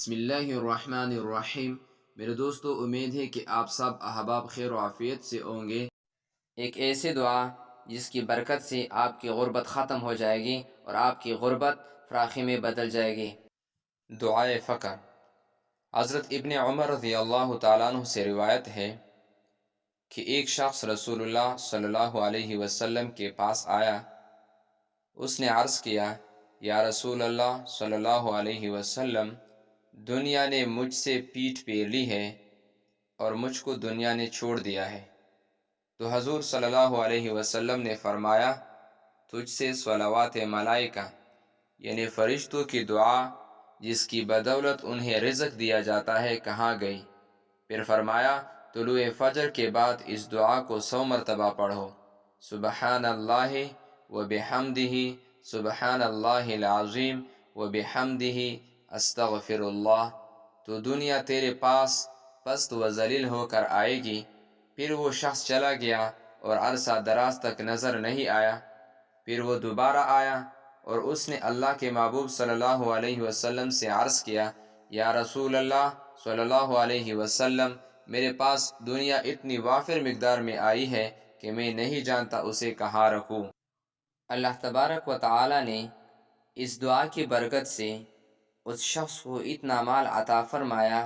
بسم اللہ الرحمن الرحیم۔ میرے دوستو، امید ہے کہ آپ سب احباب خیر و عافیت سے ہوں گے۔ ایک ایسی دعا جس کی برکت سے آپ کی غربت ختم ہو جائے گی اور آپ کی غربت فراخی میں بدل جائے گی۔ دعائے فقر۔ حضرت ابن عمر رضی اللہ تعالیٰ عنہ سے روایت ہے کہ ایک شخص رسول اللہ صلی اللہ علیہ وسلم کے پاس آیا۔ اس نے عرض کیا، یا رسول اللہ صلی اللہ علیہ وسلم، دنیا نے مجھ سے پیٹھ پھیر لی ہے اور مجھ کو دنیا نے چھوڑ دیا ہے۔ تو حضور صلی اللہ علیہ وسلم نے فرمایا، تجھ سے صلوات ملائکہ یعنی فرشتوں کی دعا جس کی بدولت انہیں رزق دیا جاتا ہے کہاں گئی؟ پھر فرمایا، طلوع فجر کے بعد اس دعا کو 100 مرتبہ پڑھو، سبحان اللہ وبحمدہ، سبحان اللہ العظیم وبحمدہ، استغفر اللہ، تو دنیا تیرے پاس پست و ذلیل ہو کر آئے گی۔ پھر وہ شخص چلا گیا اور عرصہ دراز تک نظر نہیں آیا۔ پھر وہ دوبارہ آیا اور اس نے اللہ کے محبوب صلی اللہ علیہ وسلم سے عرض کیا، یا رسول اللہ صلی اللہ علیہ وسلم، میرے پاس دنیا اتنی وافر مقدار میں آئی ہے کہ میں نہیں جانتا اسے کہاں رکھوں۔ اللہ تبارک و تعالی نے اس دعا کی برکت سے اس شخص کو اتنا مال عطا فرمایا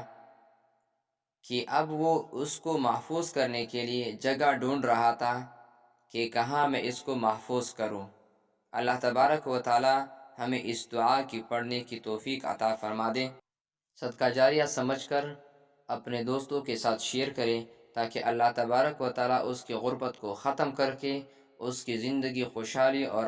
کہ اب وہ اس کو محفوظ کرنے کے لیے جگہ ڈھونڈ رہا تھا کہ کہاں میں اس کو محفوظ کروں۔ اللہ تبارک و تعالی ہمیں اس دعا کی پڑھنے کی توفیق عطا فرما دے۔ صدقہ جاریہ سمجھ کر اپنے دوستوں کے ساتھ شیئر کریں تاکہ اللہ تبارک و تعالی اس کی غربت کو ختم کر کے اس کی زندگی خوشحالی اور